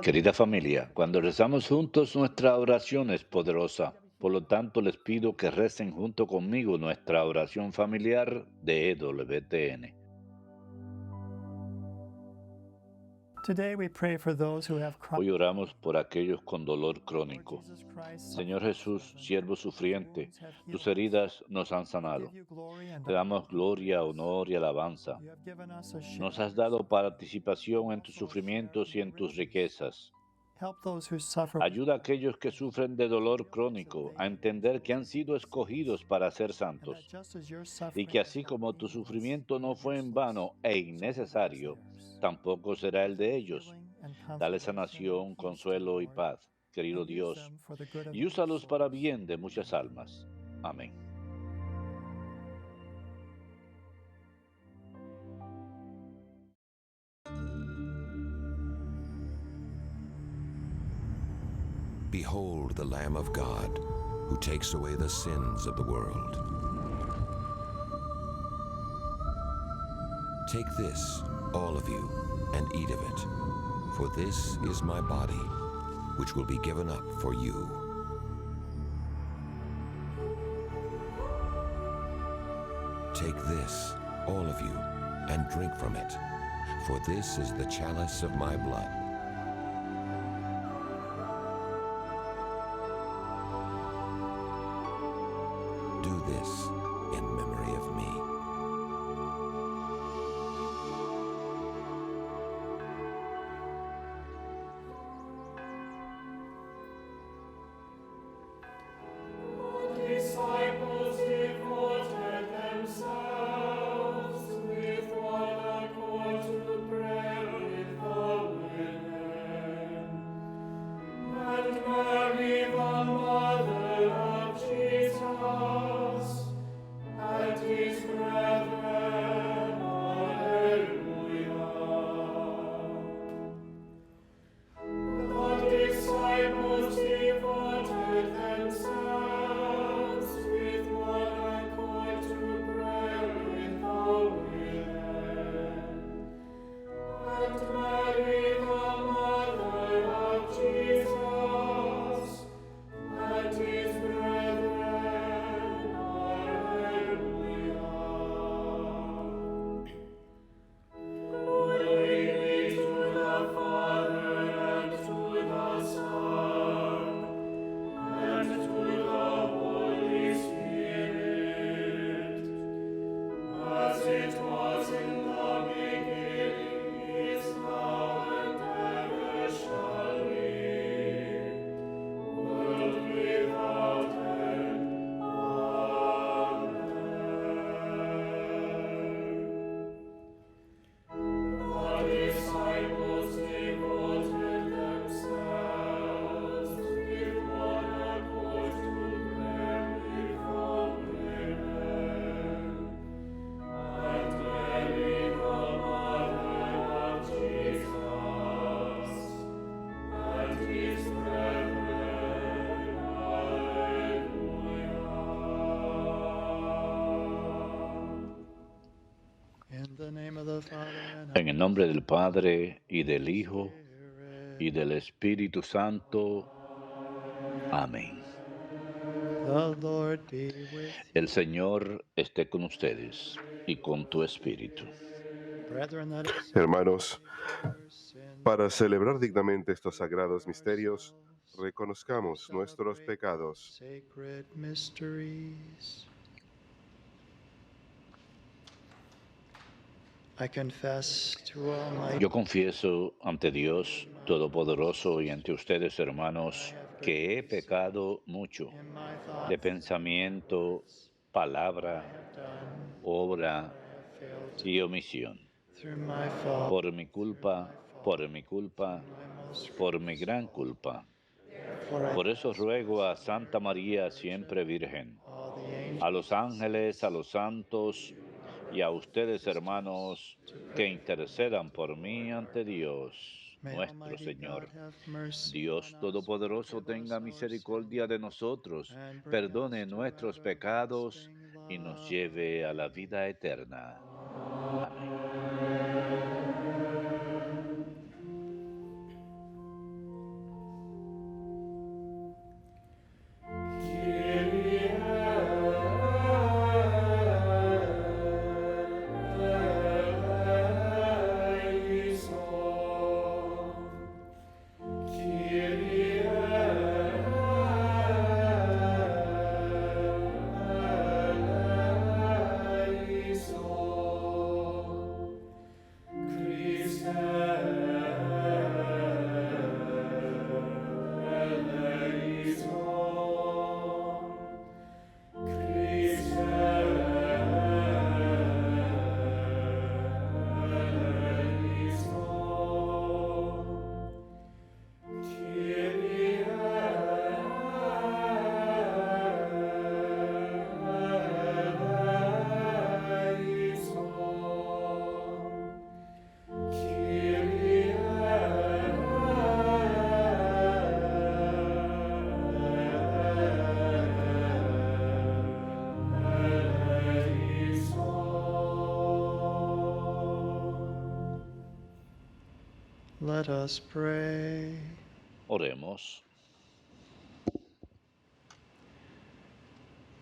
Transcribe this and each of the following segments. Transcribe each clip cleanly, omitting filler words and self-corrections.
Querida familia, cuando rezamos juntos, nuestra oración es poderosa. Por lo tanto, les pido que recen junto conmigo nuestra oración familiar de EWTN. Hoy oramos por aquellos con dolor crónico. Señor Jesús, siervo sufriente, tus heridas nos han sanado. Te damos gloria, honor y alabanza. Nos has dado participación en tus sufrimientos y en tus riquezas. Ayuda a aquellos que sufren de dolor crónico a entender que han sido escogidos para ser santos y que así como tu sufrimiento no fue en vano e innecesario, tampoco será el de ellos. Dale sanación, consuelo y paz, querido Dios, y úsalos para bien de muchas almas. Amén. Behold the Lamb of God, who takes away the sins of the world. Take this, all of you, and eat of it, for this is my body, which will be given up for you. Take this, all of you, and drink from it, for this is the chalice of my blood. Do this in memory of me. Disciples devoted themselves with one accord to prayer with the women. And Mary, the mother of Jesus, and his brethren, Alleluia. The disciples devoted themselves with one accord to prayer with the women. And Mary, the mother of Jesus, and his brethren, Alleluia. Glory be to the Father, and to the Son, and to the Holy Spirit, as it was in the beginning, is now, and ever shall be, world without end. Amen. The disciples devoted themselves with one accord to prayer with the women. And Mary, the mother of Jesus, and his brethren, Alleluia. In the name of the Father, and En el nombre del Padre, y del Hijo, y del Espíritu Santo. Amén. the Lord be with El Señor esté con ustedes y con tu espíritu. you. Brethren, let us Hermanos, our sins para celebrar dignamente estos sagrados misterios, reconozcamos nuestros pecados. sacred mysteries. I confess to Almighty Yo confieso ante Dios Todopoderoso y ante ustedes, hermanos, que he pecado mucho in my de thoughts, pensamiento, palabra, have done, obra have failed to y omisión. through my fault, Por mi culpa, por mi culpa, my most por mi gran culpa. for I Por eso ruego a Santa María, siempre Virgen, all the angels a los ángeles, a los santos y a ustedes, hermanos, que intercedan por mí ante Dios, may nuestro Almighty God Señor. have mercy Dios on us, Todopoderoso forgive us tenga our misericordia de nosotros, sins, and bring perdone us to nuestros pecados everlasting y nos life. lleve a la vida eterna. Amén. Let us pray. Oremos.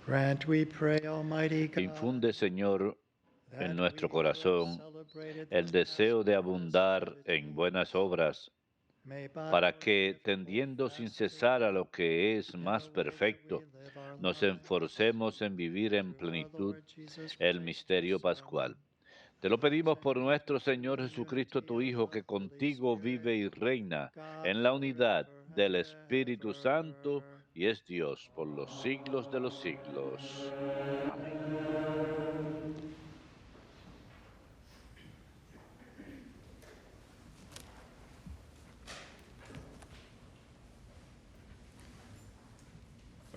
Grant, we pray, Almighty God, Infunde, Señor, en that nuestro we who have corazón celebrated el the deseo de Paschal abundar en festivities buenas obras, may by para our que, gift tendiendo hold sin fast to cesar a you lo que es in más the way that we perfecto, live our nos lives. esforcemos en vivir en Through our plenitud Lord Jesus el Christ, your misterio Son, pascual. Te lo pedimos who por lives nuestro with you Señor in the Jesucristo, unity tu of Hijo, the que Holy contigo vive Spirit, y reina God en la unidad forever del and Espíritu Santo ever. y es Dios por los siglos de los siglos. Amén.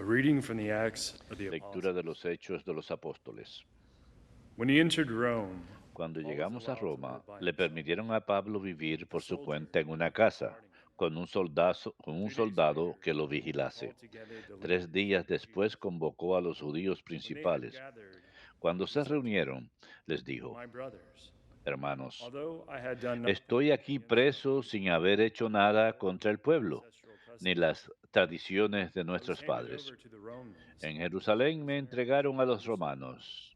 A reading from the Acts of the Lectura de Apostles. los Hechos de los Apóstoles. When he entered Rome, Cuando Paul was llegamos a allowed to Roma, live by le himself. permitieron a Pablo vivir A por su soldier cuenta en una kept him casa, guarding him. con un 2 days soldado later, que lo he vigilase. called together the 3 leaders días of the después Jews. convocó a los judíos When they had principales. gathered, Cuando he se said to them, reunieron, les dijo: "My brothers, Hermanos, although I had done nothing estoy aquí against the preso Jews sin according haber to hecho the nada law contra el or pueblo, ancestral ni custom, las tradiciones de I was nuestros handed padres. over to the Romans En to be Jerusalén me prisoner until entregaron a los Jerusalem. romanos,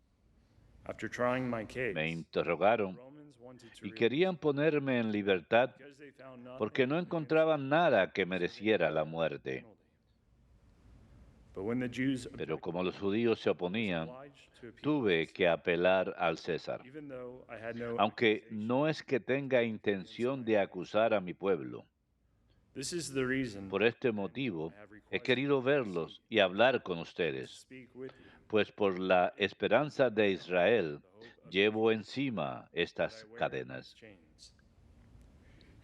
After trying my me case, the interrogaron Romans wanted to y release querían me ponerme en libertad because they found porque nothing no against me encontraban nada que deserving the mereciera la death muerte. penalty. But when the Jews Pero objected, como los judíos se I was oponían, obliged to appeal to tuve que Caesar, apelar al César. even though I had no Aunque accusation no es que tenga against intención my de enemies. acusar a mi pueblo. This is the reason Por este then motivo, I have he requested querido you to see verlos y hablar con and to ustedes, speak with you, pues por la esperanza de Israel the hope of llevo Israel, encima that I estas wear these cadenas. chains.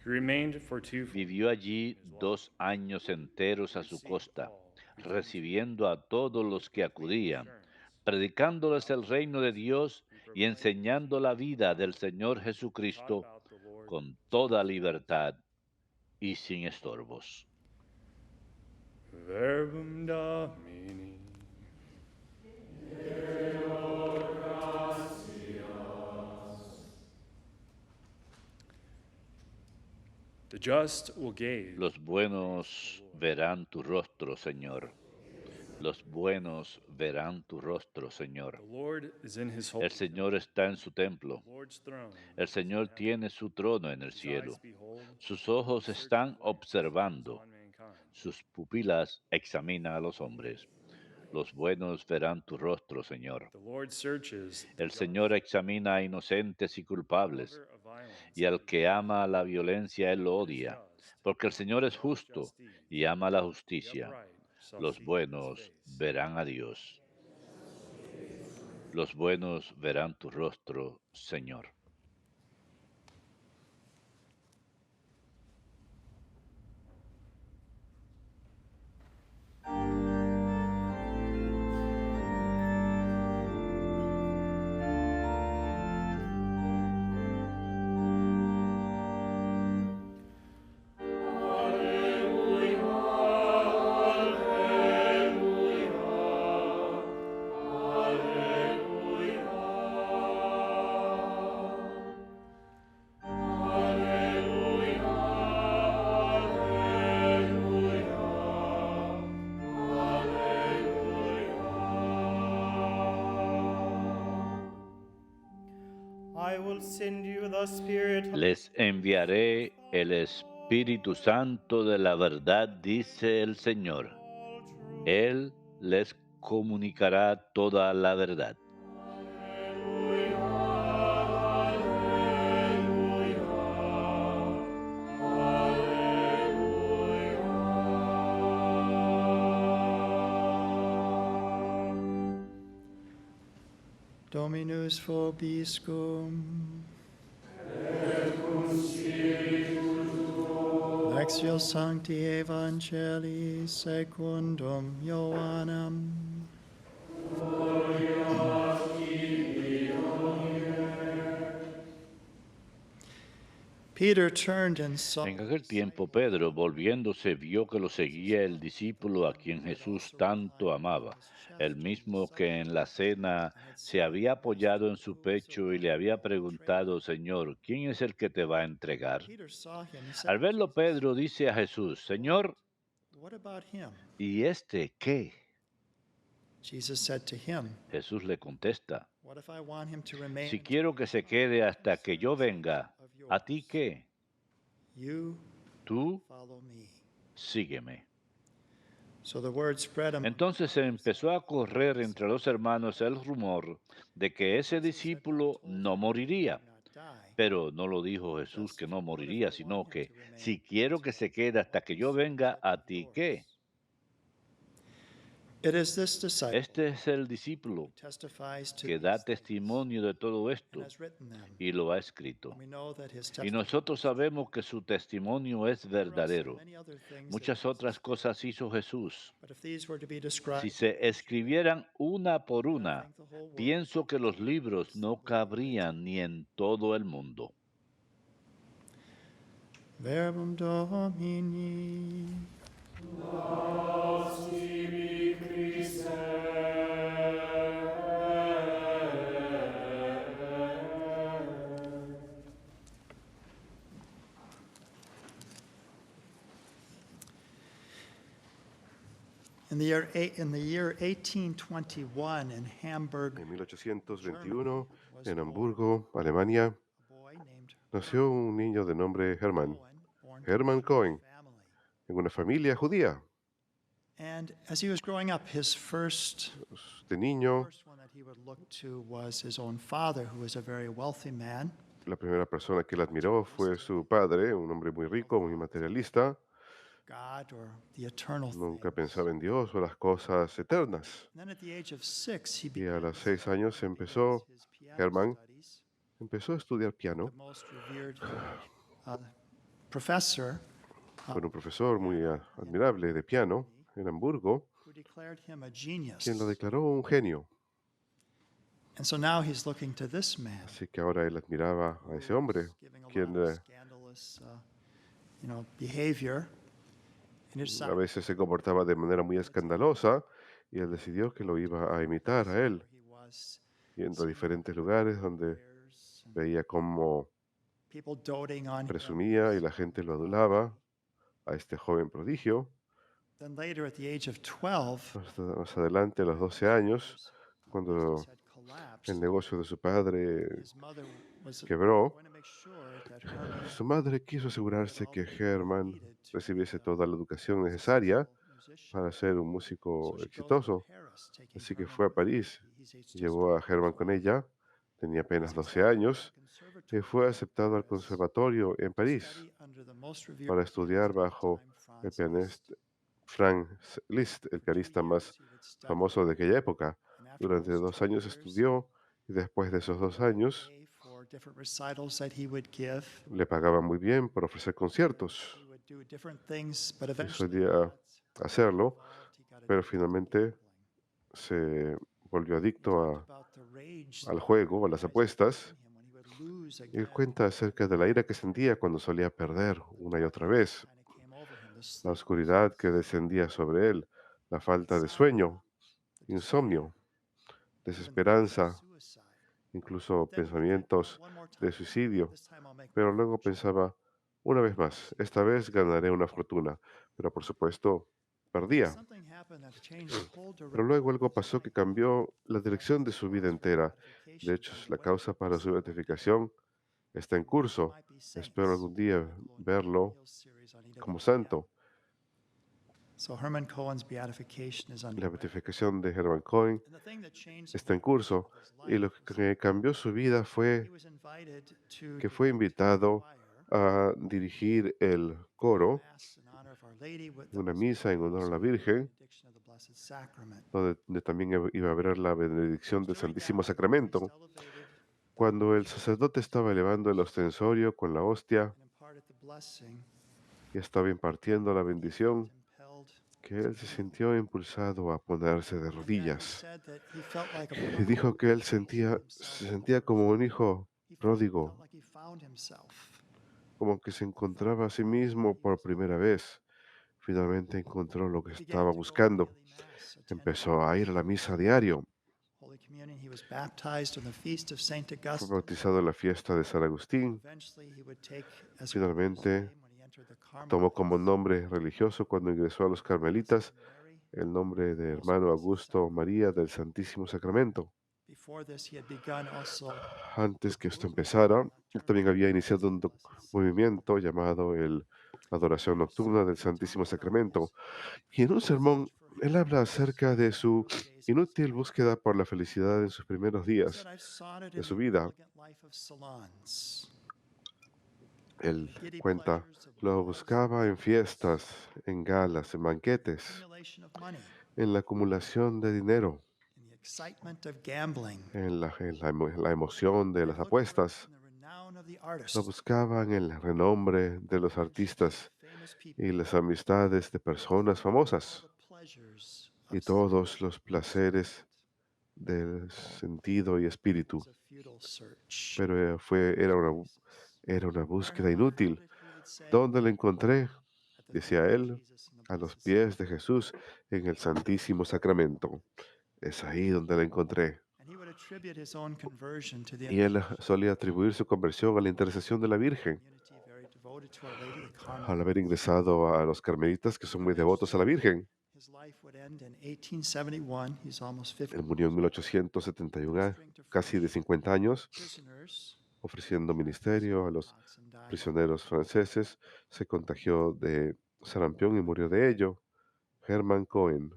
He remained for 2 full Vivió years in allí his loft. 2 años enteros He a su received costa, all who came to him recibiendo a todos los with que complete acudían, assurance predicándoles about el the reino de things Dios he y proclaimed in the enseñando kingdom. la vida del Señor He taught Jesucristo about the Lord con to toda all strangers. libertad y sin estorbos. Verbum Domini. The just will gaze Los on the face of buenos the Lord. verán tu rostro, Señor. Los buenos verán tu rostro, Señor. The Lord is in his El holy Señor temple. está en su templo. The Lord's throne El is in Señor heaven. tiene su trono en el His eyes cielo. behold, Sus ojos his searching están glance is observando. on mankind. Sus pupilas examinan a los hombres. Los buenos verán tu rostro, Señor. The Lord searches the El just. Señor examina a inocentes y The culpables, lover of violence y al hates que justice. ama la violencia, Él The lo Lord is odia, just, porque el Señor es and loves justo just deeds. y ama la The justicia. upright shall Los see his buenos face. verán a Dios. Los buenos verán tu rostro, Señor. I will send you the Spirit of Les enviaré el Espíritu Santo de la verdad, dice el Señor. all truth. Él les comunicará toda la verdad. Dominus vobiscum. Lectio Sancti Evangelii secundum Ioannem. Peter turned and saw En the aquel tiempo, disciple Pedro, following him. volviéndose, vio que lo Jesus seguía el loved discípulo a him quien and had Jesús also tanto reclined upon amaba, his el chest at mismo que supper, en la cena and had se said to the había apoyado master, en su "Who is the pecho y one le who había will betray preguntado, him?" Señor, ¿quién es el que te va a entregar? Peter saw him and said Al to verlo, Jesus, Pedro dice a Jesús, "Lord, Señor, what about him?" ¿y este qué? Jesus said to him, Jesús le contesta, "What if I want him to remain si until quiero you que se come? quede What hasta que yo concern is it venga, of ¿a ti yours? qué? You Tú follow me." sígueme. So the word spread among Entonces all se the empezó a disciples and correr he entre said los to them, hermanos el rumor de que ese Jesus had not discípulo told no him that he moriría. would not die. Pero no lo dijo Jesús que Just no what if I moriría, want sino him que to remain si quiero que until se you quede come? hasta What que yo concern is venga, it ¿a of ti qué? yours? It is this disciple Este es el who discípulo testifies to que da these things testimonio de todo and esto has written them. y lo ha And escrito. we know that his Y testimony nosotros is true. sabemos que su testimonio es There are also verdadero. many other things that Muchas otras Jesus did. cosas hizo Jesús. But if these were to be Si described se individually, escribieran una por then I una, think the whole world would pienso be que los too libros enormous no simply to be written. cabrían ni en todo el mundo. Verbum Domini. In the year 1821 in Hamburg, En 1821, Germany, was en born Hamburgo, Alemania, a boy named nació Hermann un niño de nombre Hermann, Cohen, born to a Hermann Jewish Cohen, family. en una familia judía. And as he was growing up, his De niño, first one that he would look to was his own father, who was a very wealthy man. la primera persona que él admiró fue su padre, un hombre muy rico, muy materialista. God or the eternal Nunca things. pensaba en Dios o las cosas eternas. And then at the age of 6, he Y a began los his 6 años begins his piano Hermann studies. empezó a estudiar The piano most revered uh, professor con un of profesor muy piano in admirable de piano Germany, en Hamburgo, who declared him a quien lo genius. declaró un genio. And so now he's looking to this man, Así que ahora él admiraba a ese who hombre, was giving a lot quien of scandalous, behavior. And he a decided veces se comportaba de manera muy escandalosa, y él decidió que lo iba a imitar a él, where he was yendo a seeing diferentes different lugares donde choirs and veía cómo people doting on him. presumía y la gente lo adulaba a este joven prodigio. Then later, at the age of 12, Más adelante, a los 12 años, business cuando had el collapsed. negocio de su padre His mother was quebró, going to make sure that Herman su madre quiso get asegurarse all que that he Hermann needed to be recibiese toda la educación a necesaria successful musician. para ser un So músico she goes to exitoso. Paris, taking Así que Herman fue a with her. París, He's just llevó a 12 years Hermann con old. ella, tenía apenas He's 12 accepted into the años, y conservatory fue in aceptado al Paris conservatorio en to París study under the most revered para pianist estudiar at the bajo time, el Franz Liszt. pianista Franz Liszt, el For 2 pianista más years, he would study, famoso de aquella época. and after Durante those 2 2 años years, estudió, y después de esos 2 he would años pay for different recitals that he would give. le pagaban muy bien por ofrecer conciertos He would do different things, but y eventually he solía got hacerlo, involved. He got pero addicted to finalmente gambling. se volvió He talked adicto about the rage al that juego, a would las rise up apuestas, within him when he would lose y él again cuenta and acerca de again. la ira que sentía cuando solía perder The una y otra darkness vez, kind of came over him, the la oscuridad que sleeplessness, descendía sobre él, la falta de insomnia, sueño, the despair, insomnio, even thoughts of desesperanza, suicide. incluso But then he would think, well, pensamientos one more de time, suicidio. this time I'll make my Pero luego fortune. pensaba, una vez más, esta vez ganaré una fortuna, pero por supuesto But perdía. something happened that changed the whole Pero direction luego of algo his pasó life. que cambió la In fact, dirección de the su vida cause for his entera. De beatification is hecho, la underway causa right para this su second day. beatificación está en We hope he curso. might be Espero saints algún día by the verlo Neil series on como EWTN. santo. So Herman Cohen's beatification is La underway. beatificación de Hermann Cohen And the thing that changed the está en whole direction curso. of his Y life lo was que cambió su vida he fue was invited to que fue direct a invitado choir a dirigir el in a coro mass in honor of Our Lady en that una was misa en honor a la also the Virgen, benediction of the Blessed Sacrament. donde también iba a haber la benedicción del During Santísimo that, when the priest Sacramento. elevated the Cuando el hostia sacerdote estaba elevando el ostensorio con la hostia and imparted the blessing, y estaba impartiendo la he felt bendición, impelled que to él se kneel. sintió impulsado a ponerse de And he rodillas. said that he felt like a Y dijo prodigal que él finding himself se on sentía earth. como un hijo He felt pródigo, like he found himself. como que se encontraba a sí mismo por primera vez. Finalmente encontró lo que estaba buscando. Empezó a ir a la misa diario. Holy Communion, he was baptized on the feast of Saint Fue Augustine. bautizado en la fiesta de San Agustín. Eventually, he would take as a religious Finalmente name when he entered the tomó como Carmelites. nombre religioso cuando ingresó a los carmelitas Mary, el nombre de most hermano blessed Augusto sacrament. María del Santísimo Sacramento. Before this, he had begun also Antes que a esto movement empezara, él también termed había diversas. iniciado un movimiento llamado la Adoración Every Nocturna del sermon, he Santísimo talked about Sacramento. his Y en un sermón, search for él habla happiness acerca de in the su early days of his inútil life. búsqueda por la felicidad en sus primeros He said, días I've sought it de in su the vida. elegant life of salons, in Él the giddy cuenta, pleasures of lo balls and buscaba en banquets, fiestas, en galas, en in the banquetes, accumulation of money, en la acumulación de dinero, in the excitement of gambling. la emoción de I las looked for it apuestas. in the renown of the Lo artist, buscaba en el renombre de the los friendships of artistas famous y people, las amistades de personas all famosas the pleasures y of todos sense los and spirit. placeres del sentido y It espíritu. was a futile search. Pero era una Where búsqueda have I found inútil. it? He would say, ¿Dónde la encontré? at the feet Decía of él, Jesus in the a los Blessed pies de Sacrament. Jesús en el Santísimo Sacramento. Es ahí donde la encontré. And he would attribute his own conversion to the Y él intercession solía atribuir su conversión a la intercesión de la of a Virgen, community very devoted to Our Lady of the al haber Carmelites. ingresado a los carmelitas que son muy devotos a la Virgen. His life would end in 1871. He's almost 50 Él murió en years old, 1871, ministering to casi de French 50 años, prisoners ofreciendo attacked with ministerio a los smallpox and died from it. prisioneros franceses. Se contagió de sarampión y murió de ello. Hermann Cohen.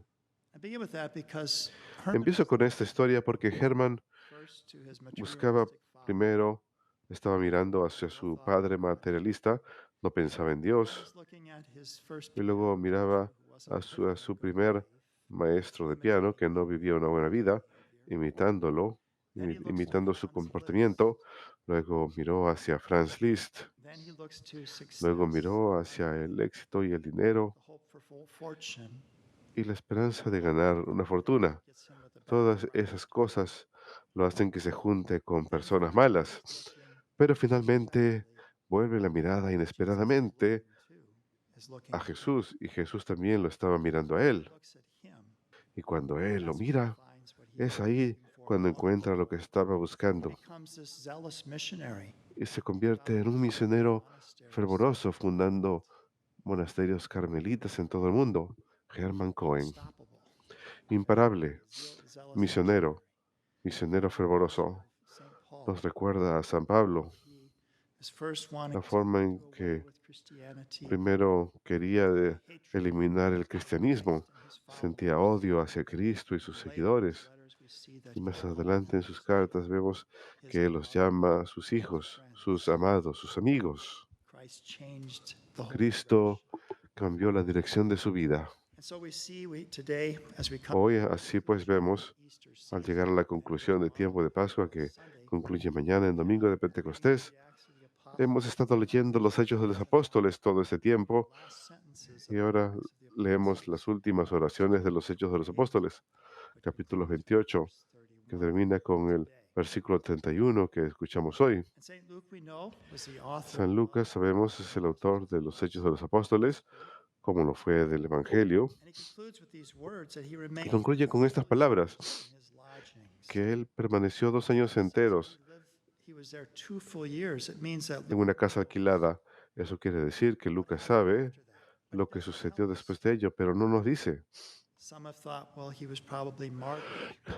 I begin with that because Herman Empiezo was con esta looking historia porque Hermann first to his buscaba materialistic father. primero, estaba mirando hacia No su thought of padre God. materialista, no pensaba en Then Dios, he's looking at his first y piano luego miraba teacher who wasn't a living a su good primer life, maestro de piano imitating que no him vivía una buena his vida, behavior. imitándolo, Then he looks to imitando su Franz Liszt. comportamiento. Luego miró hacia Franz Liszt. Then he looks to Luego success, miró hacia el éxito y el dinero the hope for fortune, y la esperanza de ganar una fortuna. gets him with a bad Todas crowd. esas cosas lo hacen que se junte con Then personas finally malas. he's looking Pero finalmente unexpectedly, vuelve la mirada and Jesus is inesperadamente looking too, is looking a at him. Jesús y Jesús también lo estaba mirando a When he él. looks at him, Y cuando él lo that's when he mira, finds what he es was ahí looking for cuando all encuentra along. lo que estaba He buscando becomes this zealous missionary, y se convierte en un founding misionero monasteries fervoroso, throughout the world, fundando monasterios carmelitas en todo el mundo. Hermann Cohen, unstoppable, imparable, zealous missionary. misionero, misionero fervoroso. Saint Paul, Nos recuerda a San Pablo, he is first wanting la to forma en do away que with Christianity, primero quería hatred eliminar el for Christ cristianismo, and his sentía followers. odio hacia Cristo y sus And later in his seguidores. letters, we see that Y he más called adelante en them sus his, cartas vemos his que él los beloved, llama sus his hijos, sus friends. amados, sus amigos. Christ changed the whole Cristo direction. cambió la dirección de su vida. And so we see today, as we come Hoy to the así pues conclusion of vemos, the Easter al season, llegar a la and conclusión del tomorrow tiempo de Pascua on que Sunday, concluye mañana en domingo de we've been reading Pentecostés, the Acts of the hemos Apostles estado leyendo los Hechos de los Apóstoles todo este and tiempo the last sentences y of the ahora Acts of the leemos Apostles, las últimas oraciones de los Hechos de los 28, Apóstoles, which capítulo concludes with 28, verse que 31 termina con el today. versículo 31 que escuchamos hoy. And St. Luke, we know, was the author San Lucas, sabemos, es el autor de los Hechos de los Apóstoles, como lo fue del Evangelio, and he concludes with these words that he y remained concluye con estas 2 palabras, years in his lodgings. que él permaneció 2 años It says enteros he was there 2 full years. It means that en una casa alquilada. Eso quiere decir que what Lucas happened sabe after that, but lo it que doesn't sucedió tell después us. de ello, pero no nos dice. Some have thought, well, he was probably martyred.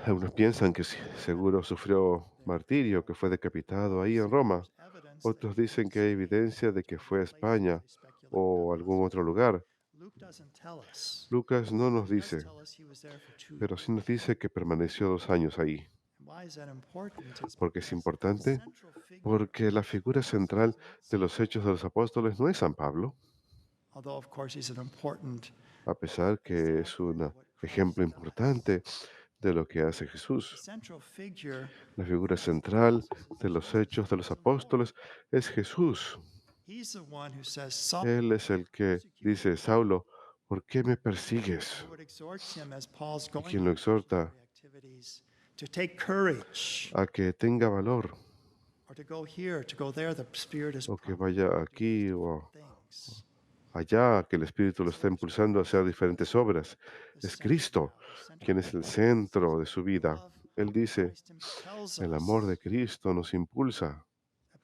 Algunos piensan que seguro sufrió There in martirio, Rome. que fue decapitado ahí Others en say that Roma. there's evidence that Otros he went dicen to que hay Spain evidencia de to que fue a other places. España They speculate that o algún also. otro lugar. Luke doesn't tell us. Lucas no nos He does dice, tell us he was there for 2 pero sí nos years. dice que permaneció 2 años ahí. And why is that important? It's ¿Por qué es because the importante? central figure of Porque the la Acts of figura the Apostles central isn't de St. los Hechos de Paul, los Apóstoles no es San Pablo, although of course he's an important a pesar que es example un of what ejemplo Christ does. importante de lo que hace The Jesús. central figure La figura of the central apostles is de los Jesus Hechos de los Christ alone. Apóstoles es Jesús. He's the one who says, Saul, Él es el que persecute dice, me, Saulo, ¿por qué me and persigues? who would exhort him as Paul's Y going quien lo through exhorta missionary activities to take courage a que tenga valor or to go here, to go there, the Spirit is o que prompting vaya you to do aquí o things. allá, que el Espíritu lo está impulsando a hacer diferentes obras. The Es center Cristo now, the center quien es el point. centro de su The vida. love Él of dice, Christ impels el amor de us. Cristo nos impulsa.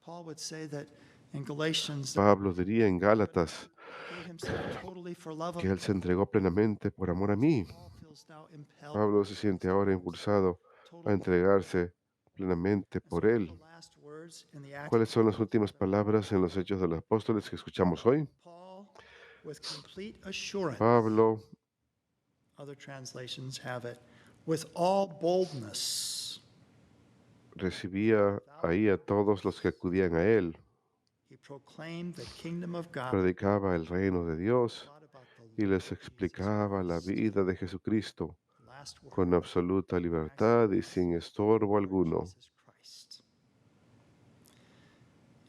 Paul would say that in Galatians that Pablo diría en Gálatas he gave himself totally for love que of Él se me. entregó plenamente por amor a mí. Paul feels now impelled Pablo se siente ahora impulsado a entregarse plenamente And so por what are the Él. last words in the Acts of ¿Cuáles the son las Apostles últimas that we palabras en los Hechos de los Apóstoles que escuchamos hoy? Paul, with complete assurance, Pablo, other translations have it, with all boldness, recibía ahí a todos los que acudían a Él, he proclaimed the kingdom of God, predicaba el reino de Dios brought about the y Lord les Jesus explicaba la Christ. vida de Jesucristo Last word, con absoluta libertad y sin estorbo Lord alguno. Jesus Christ.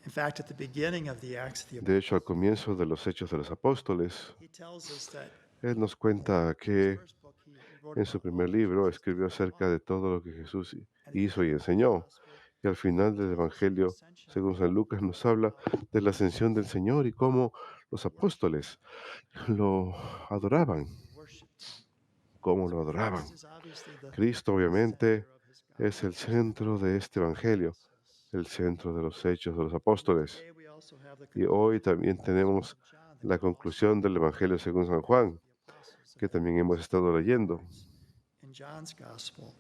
In fact, at the beginning of the Acts of the De hecho, al Apostles, comienzo de los Hechos de los Apóstoles, he tells us that Él nos cuenta in his que first book he wrote en su about all primer that libro Jesus escribió did and acerca taught. de todo lo que Jesús And at the hizo y end of his enseñó. gospel, Y al final he del tells us of the Evangelio, ascension of según the San Lord, Lucas, nos habla how de la ascensión del Señor y cómo los apóstoles lo adoraban, they worshipped him. cómo So lo adoraban. Christ is obviously the Cristo, obviamente, center of his es gospel, el centro de este Evangelio, el centro de los Hechos de los Apóstoles. Today we also have the Y hoy conclusion también of the Gospel tenemos of John, the la gospel conclusión del Evangelio según San Juan, of the apostles. que And también hemos estado leyendo. in John's gospel,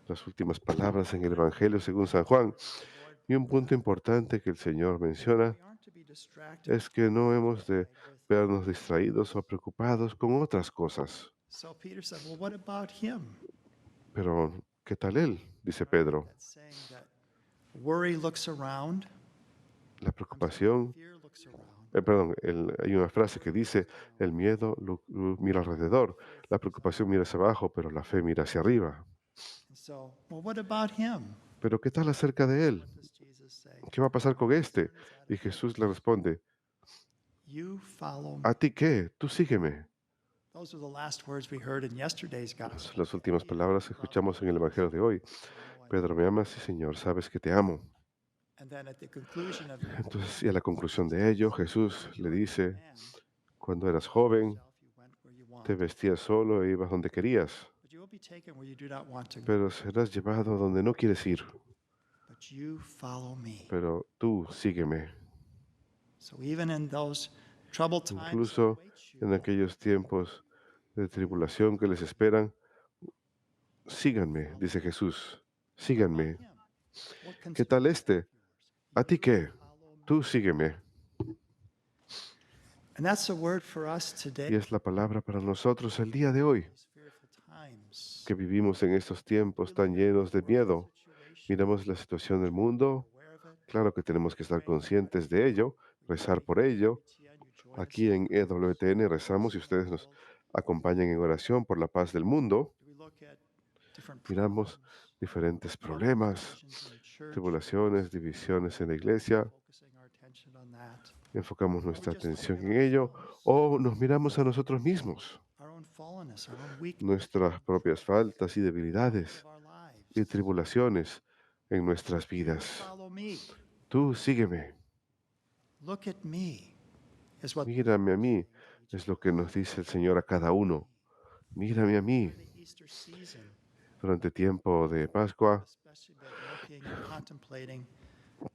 Las últimas palabras en el Evangelio según San Juan. the Lord Y un punto importante que el Señor menciona we aren't to be distracted es que no hemos de with. vernos distraídos o preocupados con otras cosas. So Peter said, well, what about him? Pero, ¿qué tal él? Dice Pedro. That saying that worry looks around, La preocupación, fear looks around. hay una frase que dice, el miedo mira alrededor, la preocupación mira hacia abajo, pero la fe mira hacia arriba. And so, well, what about him? Pero, ¿qué tal acerca de él? What does Jesus say? ¿Qué va a pasar con este? Turn his Y attitude. Jesús le responde, You follow me. ¿a ti qué? Tú sígueme. Those are the last words we heard in yesterday's Son gospel. las últimas palabras que escuchamos en el Evangelio de hoy. Pedro, ¿me amas? Sí, Señor, sabes que te amo. And then at the conclusion of that, Entonces, y a la conclusión de ello, Jesús le dice, cuando eras joven, you went where you want, te vestías solo e ibas donde querías, but you will be taken where you do not want to go. pero serás llevado donde no quieres ir. But you follow me. Pero tú sígueme. So even in those troubled times that Incluso await you, en aquellos tiempos de tribulación que les esperan, síganme, dice Jesús, síganme. what ¿Qué concerns tal este? ¿A ti qué? follow me? Tú sígueme. And that's the word for us Y today. es la palabra para nosotros el día de hoy, These fearful times. que vivimos en estos tiempos tan llenos de miedo. Miramos la situación del mundo. Aware of it. Claro que tenemos que estar conscientes de ello, rezar por ello. Aquí en EWTN rezamos y ustedes nos acompañan en oración por la paz del mundo. We look at different Miramos diferentes problemas, divisions in the church, tribulaciones, divisiones en la iglesia. focusing our attention on that. Enfocamos nuestra atención en ello o nos miramos a nosotros mismos, Our own fallenness, our own weakness nuestras propias faltas y debilidades of our lives. y tribulaciones en nuestras vidas. Follow me. Tú sígueme, Look at me. Is what mírame a mí, es lo que nos dice el Señor a cada uno. Mírame a mí. the Easter season, Durante tiempo de Pascua especially been looking and contemplating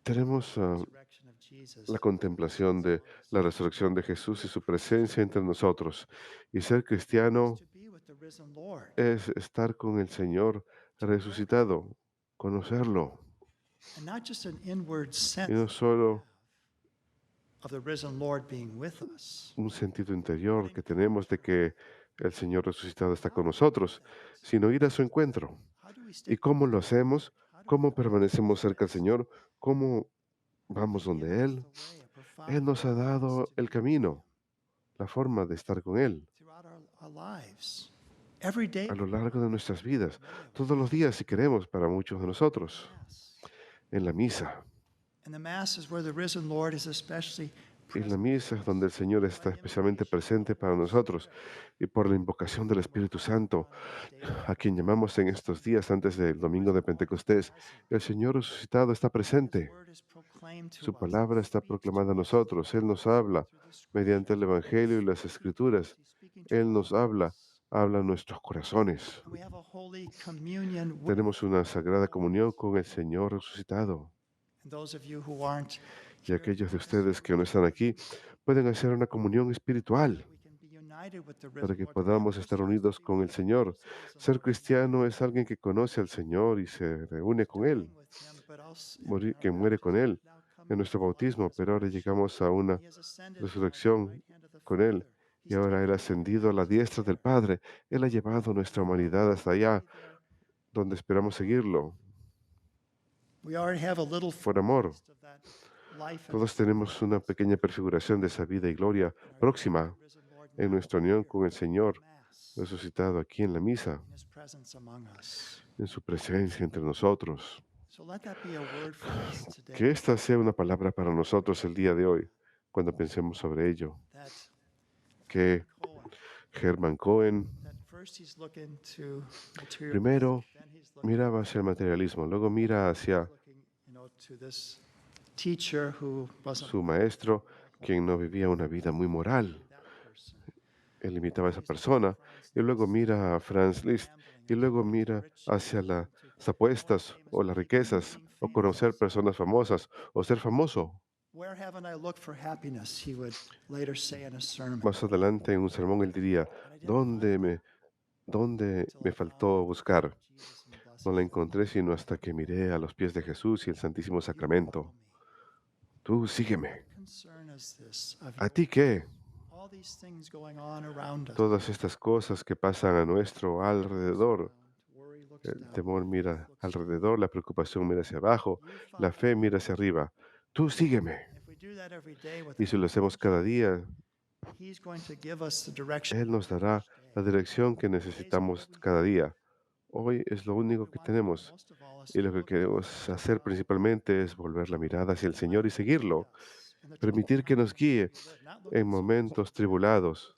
tenemos the resurrection of Jesus. la contemplación de la resurrección de Jesús y su presencia entre nosotros. Y ser cristiano To be with the risen Lord. es estar con el Señor resucitado, conocerlo, And not just an inward y sense no solo of the risen Lord being with us. un sentido interior que tenemos de que el Señor resucitado está con nosotros, sino ir a su encuentro. How do we ¿Y stay cómo lo hacemos? How do ¿Cómo permanecemos cerca del Señor? ¿Cómo vamos donde Él? the way, a profound Él nos ha dado el camino, la forma de estar con Él throughout our lives. Every day. a lo largo de nuestras vidas, todos los días si queremos para muchos de nosotros, Mass. en la misa. And the Mass is where the risen Lord is especially en la misa donde el Señor está especialmente presente para nosotros y por la invocación del Espíritu Santo, a quien llamamos en estos días antes del domingo de Pentecostés. El Señor resucitado está presente. Su palabra está proclamada a nosotros. Él nos habla mediante el Evangelio y las Escrituras. Él nos habla, habla a nuestros corazones. Tenemos una sagrada comunión con el Señor resucitado. Y aquellos de ustedes que no están aquí pueden hacer una comunión espiritual para que podamos estar unidos con el Señor. Ser cristiano es alguien que conoce al Señor y se reúne con Él, que muere con Él en nuestro bautismo, pero ahora llegamos a una resurrección con Él. Y ahora Él ha ascendido a la diestra del Padre. Él ha llevado nuestra humanidad hasta allá, donde esperamos seguirlo. Por amor, todos tenemos una pequeña prefiguración de esa vida y gloria próxima en nuestra unión con el Señor resucitado aquí en la misa, en su presencia entre nosotros. Que esta sea una palabra para nosotros el día de hoy, cuando pensemos sobre ello. Que Herman Cohen primero miraba hacia el materialismo, luego mira hacia su maestro, quien no vivía una vida muy moral. Él imitaba a esa persona, y luego mira a Franz Liszt, y luego mira hacia las apuestas o las riquezas, o conocer personas famosas, o ser famoso. Más adelante en un sermón él diría, ¿dónde me faltó buscar? No la encontré sino hasta que miré a los pies de Jesús y el Santísimo Sacramento. Tú sígueme. ¿A ti qué? Todas estas cosas que pasan a nuestro alrededor. El temor mira alrededor, la preocupación mira hacia abajo, la fe mira hacia arriba. Tú sígueme. Y si lo hacemos cada día, Él nos dará la dirección que necesitamos cada día. Hoy es lo único que tenemos. Y lo que queremos hacer principalmente es volver la mirada hacia el Señor y seguirlo. Permitir que nos guíe en momentos tribulados,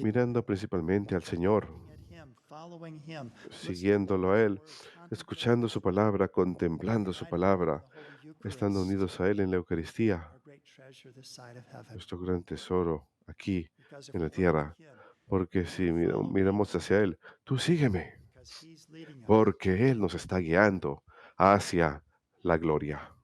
mirando principalmente al Señor, siguiéndolo a Él, escuchando su palabra, contemplando su palabra, estando unidos a Él en la Eucaristía, nuestro gran tesoro aquí en la tierra. Porque si miramos hacia Él, tú sígueme, porque Él nos está guiando hacia la gloria.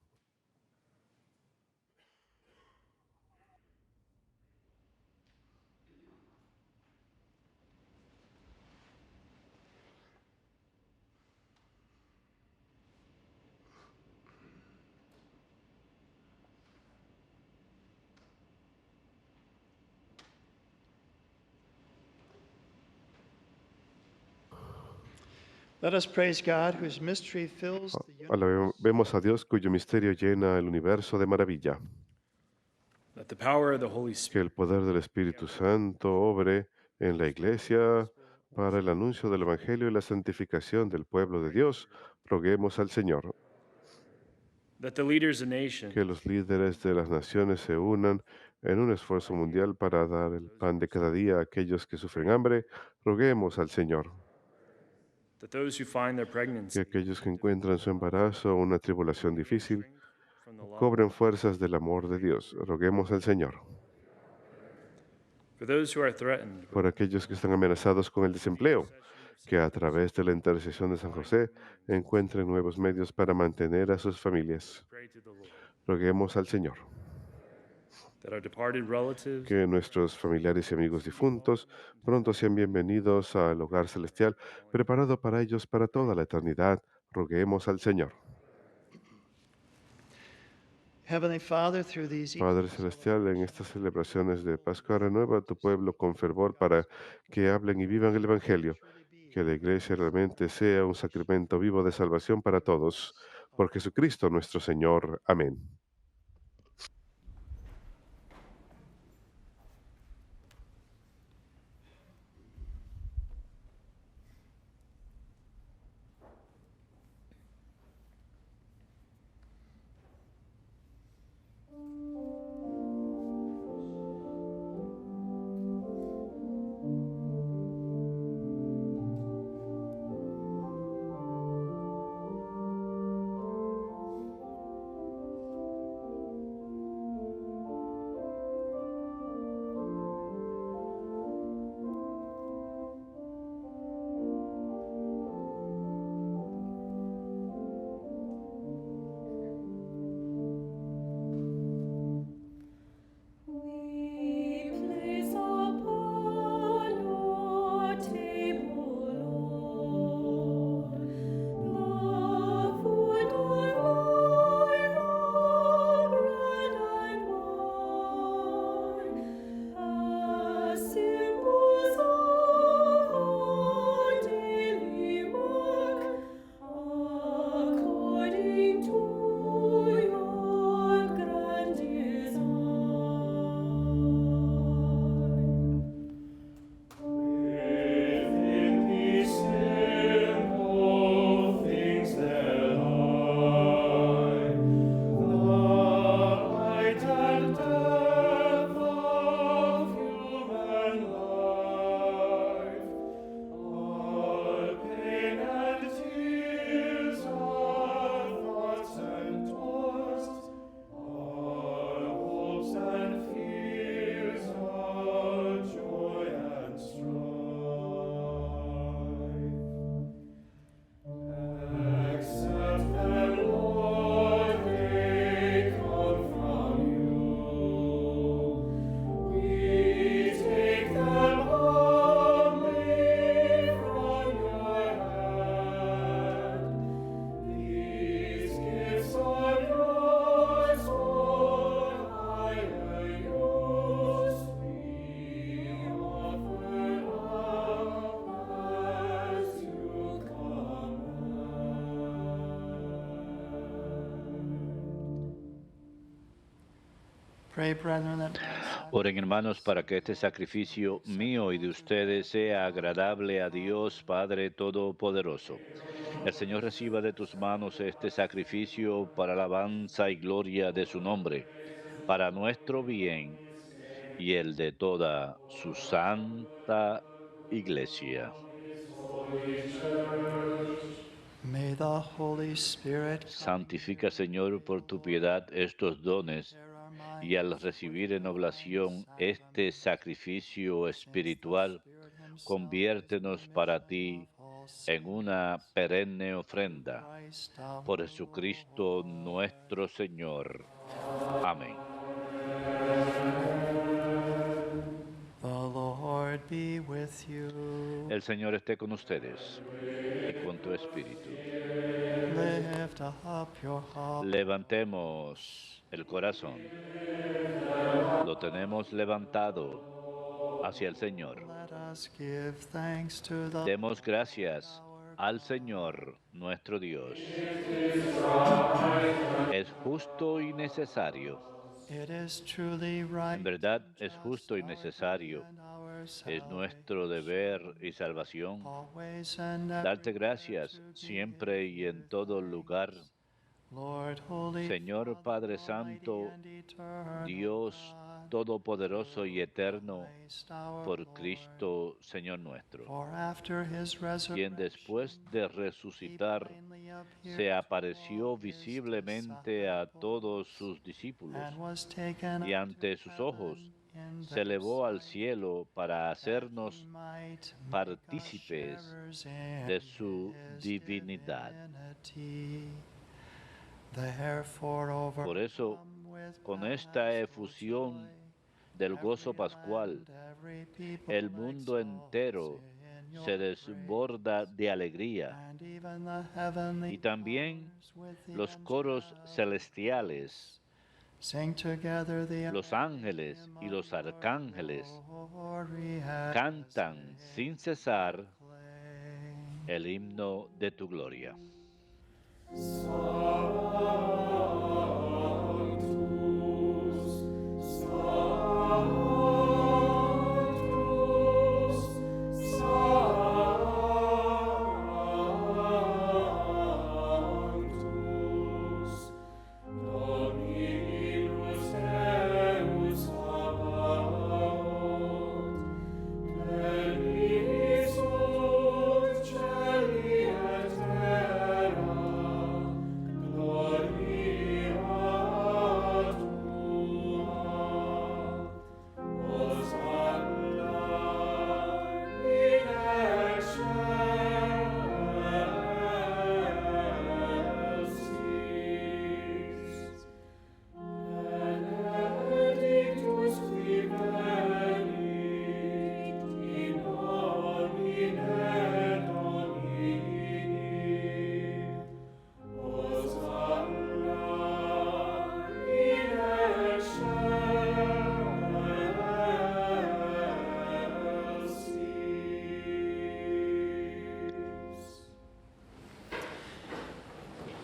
Let us praise God, whose mystery fills the universe. Vemos a Dios cuyo misterio llena el universo de maravilla. Let the power of the Holy Que el Spirit poder del Espíritu Santo obre en la Iglesia para el anuncio del Evangelio y la santificación del pueblo de Dios. Roguemos al Señor. let the leaders of Que nations los líderes de las naciones se unan en un esfuerzo mundial para dar el pan de cada día a aquellos que sufren hambre. Roguemos al Señor. that those who find their Que pregnancy aquellos que encuentran su embarazo o una tribulación difícil cobren fuerzas del amor de Dios. Roguemos al Señor. for those who are threatened Por aquellos que están amenazados con el desempleo, que a través de la intercesión de San José encuentren nuevos medios para mantener a sus familias. pray to the Lord Roguemos al Señor. that our departed relatives Que nuestros familiares y amigos difuntos pronto sean bienvenidos al hogar celestial, preparado para ellos para toda la eternidad. Roguemos al Señor. Heavenly Father, through these Padre Celestial, en estas celebraciones de Pascua, renueva a tu pueblo con fervor para que hablen y vivan el Evangelio. Que la Iglesia realmente sea un sacramento vivo de salvación para todos. Por Jesucristo nuestro Señor. Amén. Pray, brethren, that my Oren, hermanos, para que este sacrificio mío y de ustedes sea agradable a Dios Padre Todopoderoso. El Señor reciba de tus manos este sacrificio para alabanza y gloria de su nombre, para nuestro bien y el de toda su santa Iglesia. May the Holy Spirit Santifica, Señor, por tu piedad estos dones, prepare our minds y al recibir en oblación este sacrificio espiritual, conviértenos para ti en una perenne ofrenda. Por Jesucristo nuestro Señor. Amén. The Lord be with you. El Señor esté con ustedes y con tu espíritu. Lift up your heart. Levantemos el corazón. Lo tenemos levantado hacia el Señor. Let us give thanks to the Demos gracias al Señor nuestro Dios. Es justo y necesario. It is truly right En verdad es justo y necesario. and our Es nuestro deber y salvación always and darte gracias siempre y en todo lugar, Lord, Holy Señor Father, Padre Almighty Santo, and eternal Dios God, Todopoderoso y eterno, Christ our por Lord. Cristo, Señor nuestro, For after his quien resurrection, después de he resucitar plainly appeared se to apareció all his visiblemente a todos disciples sus discípulos, and was taken y up ante to sus ojos heaven in se their elevó al sight, cielo para that he hacernos might make us partícipes sharers in de su his divinidad. divinity. Therefore, Por eso, overcome with con esta paschal efusión joy, del gozo every pascual, land, every people el mundo entero exalts in se your desborda praise, de alegría, and even the heavenly y también powers with the los coros angels celestiales, sing together the los ángeles hymn y of los your arcángeles glory as cantan they sin cesar acclaim. el himno de tu gloria.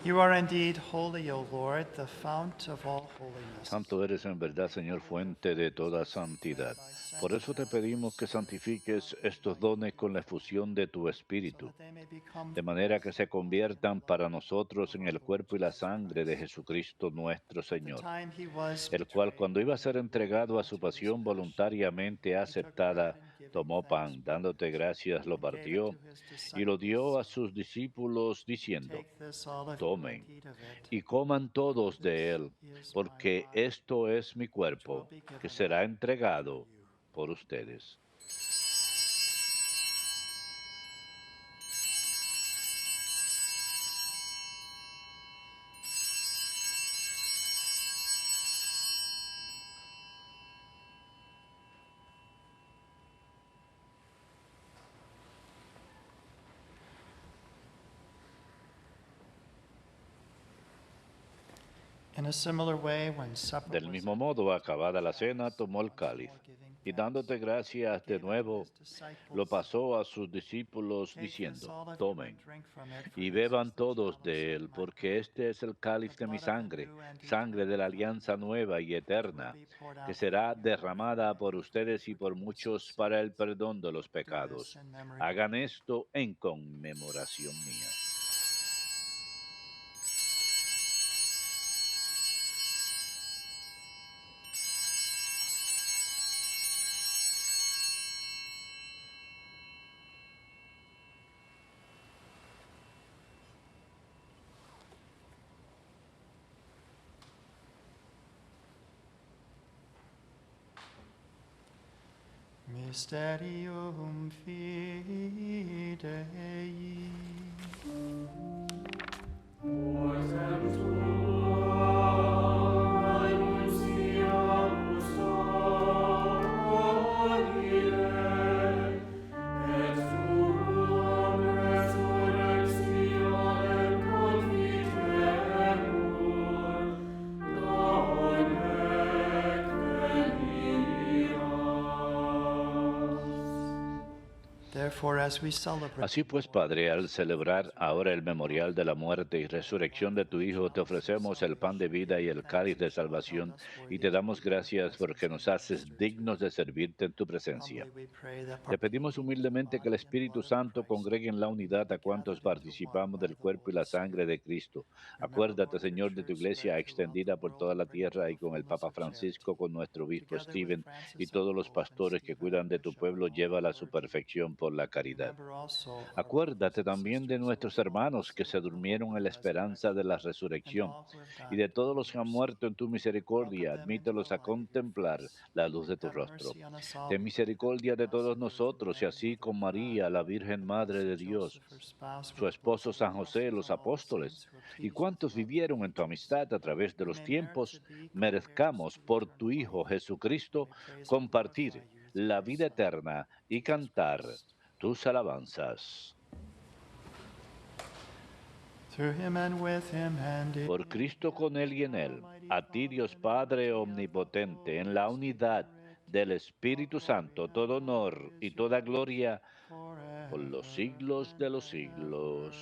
You are indeed holy, O Lord, the fount of all holiness. Santo eres en verdad, Señor, fuente de toda santidad. Por eso te pedimos que santifiques estos dones con la efusión de tu Espíritu, That they may become de manera que se conviertan para nosotros en el cuerpo y la sangre de Jesucristo nuestro at the Señor, time he was el cual, betrayed, cuando iba a ser entregado a su pasión voluntariamente aceptada, tomó pan, dándote gracias, lo and gave it partió to his y lo dio a disciples. sus discípulos, diciendo: Take this, all of you, and Tomen eat of it. y coman todos de él, Is my porque body, esto es mi which will cuerpo, be que given será up entregado for you. por ustedes. In a similar way, when supper Del was mismo modo, acabada la cena, tomó el cáliz, y dándote gracias de nuevo, lo pasó a sus discípulos diciendo, tomen y beban todos de él, porque este es el cáliz de mi sangre, sangre de la alianza nueva y eterna, que será derramada por ustedes y por muchos para el perdón de los pecados. Hagan esto en conmemoración mía. Mysterium Fidei. Portem tuam annunciamus Domine, et tuam resurrectionem confitemur, non nec Therefore, as we celebrate Así pues, Padre, al celebrar ahora el memorial de la muerte y resurrección de tu Hijo, te ofrecemos el pan de vida y el cáliz de salvación, y te damos gracias porque nos haces dignos de servirte en tu presencia. Te pedimos humildemente que el Espíritu Santo congregue en la unidad a cuantos participamos del cuerpo y la sangre de Cristo. Acuérdate, Señor, de tu iglesia extendida por toda la tierra y con el Papa Francisco, con nuestro obispo Stephen y todos los pastores que cuidan de tu pueblo, llévala a su perfección por la caridad. Acuérdate también de nuestros hermanos que se durmieron en la esperanza de la resurrección y de todos los que han muerto en tu misericordia. Admítelos a contemplar la luz de tu rostro. Ten misericordia de todos nosotros y así con María, la Virgen Madre de Dios, su esposo San José, los apóstoles y cuantos vivieron en tu amistad a través de los tiempos, merezcamos por tu Hijo Jesucristo compartir la vida eterna y cantar tus alabanzas. through him and with him and in Por Cristo, con Él y en Él, a ti Dios Padre omnipotente, en la unidad del Espíritu Santo, todo honor y toda gloria por los siglos de los siglos.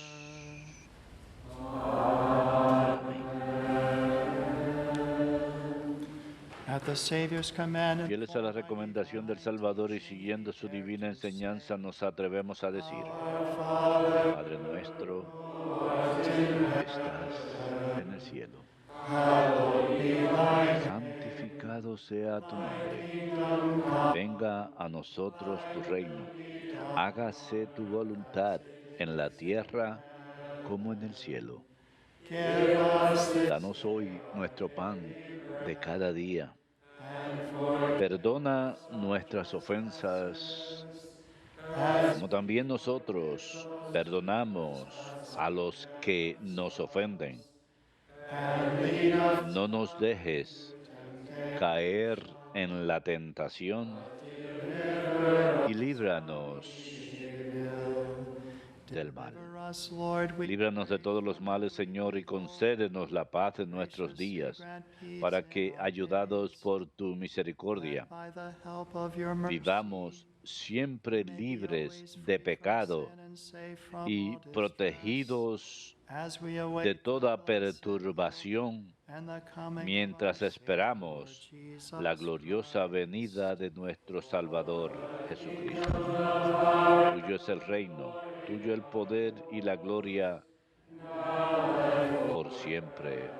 at the Savior's command and Fieles a la recomendación del Salvador y siguiendo su divina enseñanza, nos atrevemos a decir, Padre nuestro, que estás en el cielo, santificado sea tu nombre, venga a nosotros tu reino, hágase tu voluntad en la tierra como en el cielo. Danos hoy nuestro pan de cada día. Perdona nuestras ofensas, como también nosotros perdonamos a los que nos ofenden. No nos dejes caer en la tentación y líbranos del mal. us, Lord, we Líbranos de todos los males, Señor, y concédenos la paz en nuestros días, grant peace para que, ayudados por tu misericordia, by the help of your mercy. vivamos siempre libres de pecado y protegidos as we de await toda perturbación and the coming mientras esperamos la gloriosa venida de nuestro Salvador Jesucristo. Tuyo es el reino, tuyo el poder y la gloria por siempre,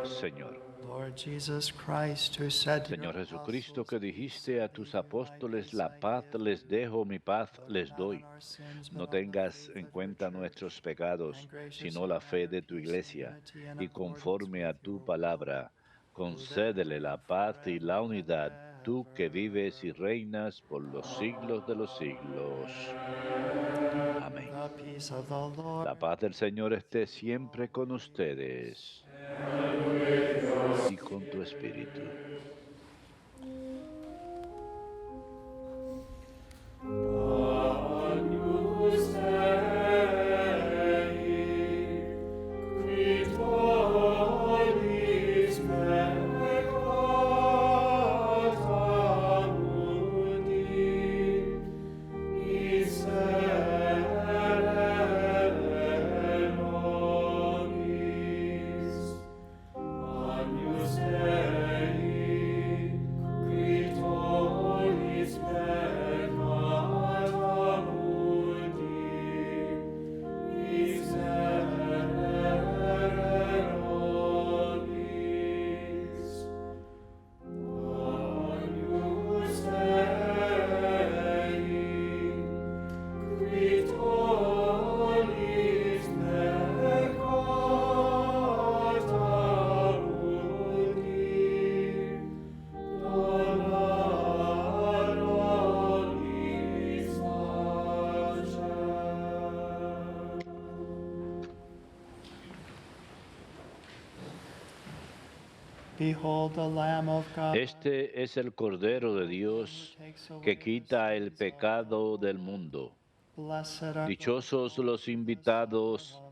Señor. Lord Jesus Christ, who said to Señor your Jesucristo, apostles, que dijiste a tus apóstoles, la paz les dejo, mi paz les doy. our sins, No but on the tengas faith en of cuenta your church, nuestros pecados, and gracious sino la fe de tu peace and iglesia, unity in y accordance conforme a with tu your will, palabra, concédele la paz y la unidad, tú que vives y reinas por los siglos de los siglos. Amén. the peace of the Lord. La paz del Señor esté siempre con ustedes y con tu espíritu. Agnus Dei, qui tollis peccata Behold the Lamb of God. Este es el Cordero de Dios que quita el pecado del mundo. Blessed are Dichosos los invitados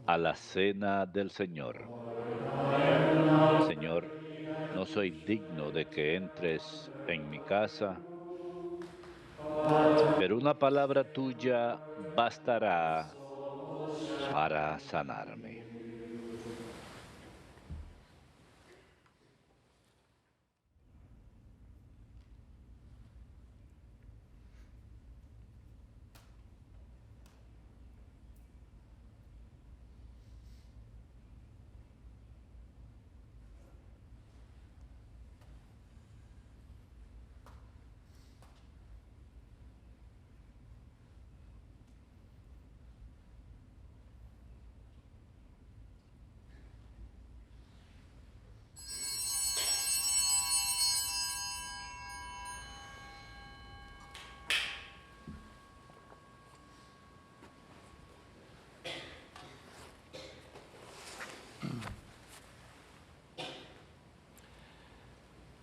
a la cena del Señor. Señor, no soy digno de que entres en mi casa, pero una palabra tuya bastará para sanarme.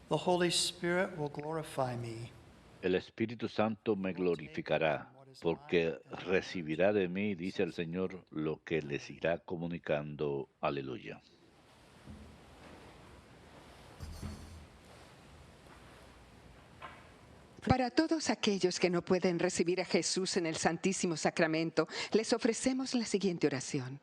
The Holy Spirit will glorify me. El Espíritu Santo me glorificará, porque recibirá de mí, dice el Señor, lo que les irá comunicando. Aleluya. Para todos aquellos que no pueden recibir a Jesús en el Santísimo Sacramento, les ofrecemos la siguiente oración.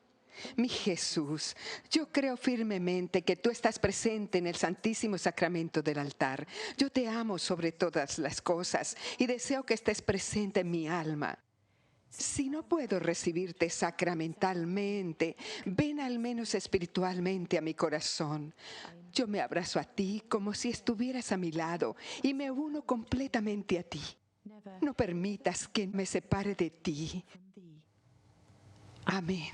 Mi Jesús, yo creo firmemente que tú estás presente en el Santísimo Sacramento del altar. Yo te amo sobre todas las cosas y deseo que estés presente en mi alma. Si no puedo recibirte sacramentalmente, ven al menos espiritualmente a mi corazón. Yo me abrazo a ti como si estuvieras a mi lado y me uno completamente a ti. No permitas que me separe de ti. Amén.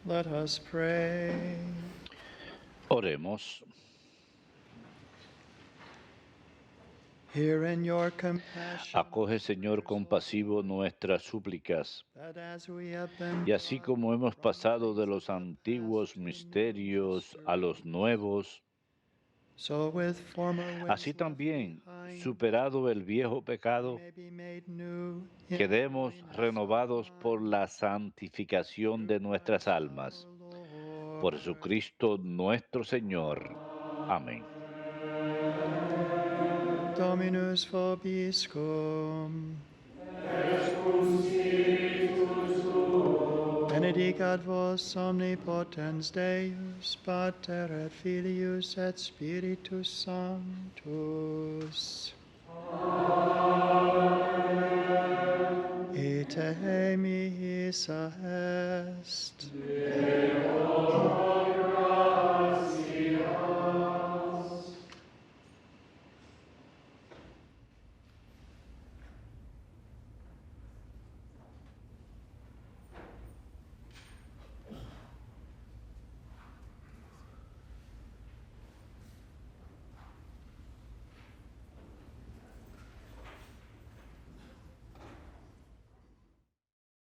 Let us pray. Oremos. Hear in your compassion, Acoge, Señor, compasivo nuestras súplicas, that as we have been y así como hemos pasado de los antiguos misterios a los nuevos, so with former ways así left también, behind, superado el viejo we pecado, may be made new in quedemos holiness renovados of por mind. la santificación de nuestras Christ almas. our Por Lord. Jesucristo nuestro Señor. Amén. Dominus vobiscum. Benedicat vos omnipotens Deus, Pater et Filius et Spiritus Sanctus. Ite missa est.